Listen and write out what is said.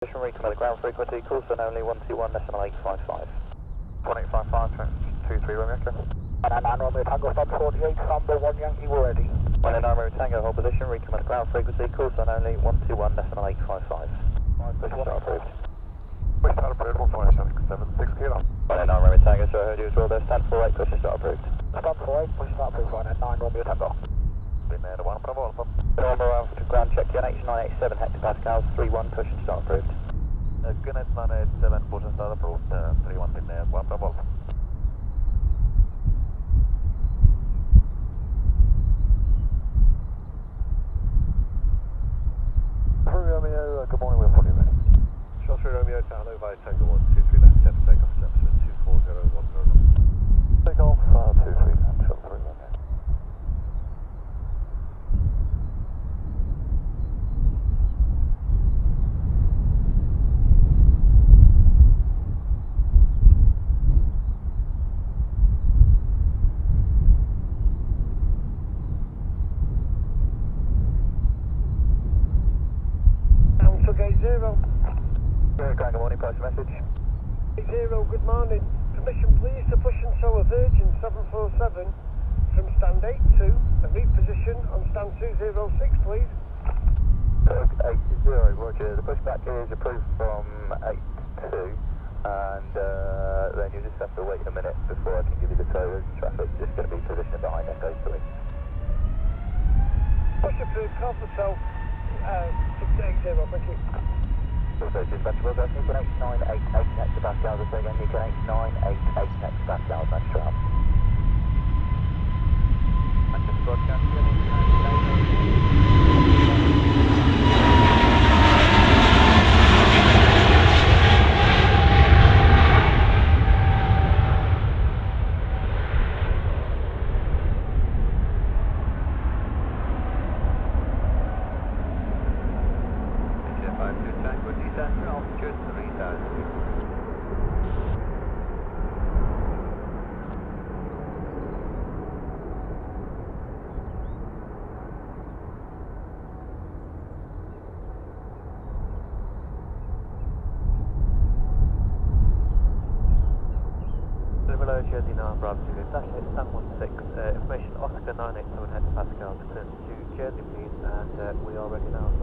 Position recon at the ground frequency, course on only 121.855. 1855, 23 Romeo Echo. 199 Romeo Tango, stop 48, number 1 Yankee, we're ready. 199 Romeo Tango, hold position, recon at the ground frequency, course on only 121.855. Push start approved. Push start approved, 14776 kilo. 199 Romeo Tango, so I heard you as well there, stand 48, push start approved. Stand 48, push start approved, 199 Romeo Tango. Primera 1 Bravo Alpha. Normal to ground check, UNH 987 hectopascals, 31, push and start approved. Guinness 987, push and start approved, 31 Primera 1 Bravo Alpha. Romeo, good morning, we're fully ready. Charlie Romeo, Tower by Tango 123 left, 10 takeoff, 72401. Take off, 23 left, shuttle 3 Romeo. Good morning, post message. 80, good morning. Permission please to push and tow a Virgin 747 from stand 82 and reposition on stand 206 please. 80, roger. The pushback is approved from 82 and then you just have to wait a minute before I can give you the tow. Traffic's just going to be positioned behind Echo 3. Push approved, call for tow 680, thank you. Also dispatchable, that's Nikon 8988 hectopascals, so again Nikon 8988 hectopascals, that's trap. Manchester broadcast, altitude 3000. Livery G-NEOW Airbus A321-251NX, stand 16, information Oscar 987 hectopascals, return to Jersey please, and we are ready now.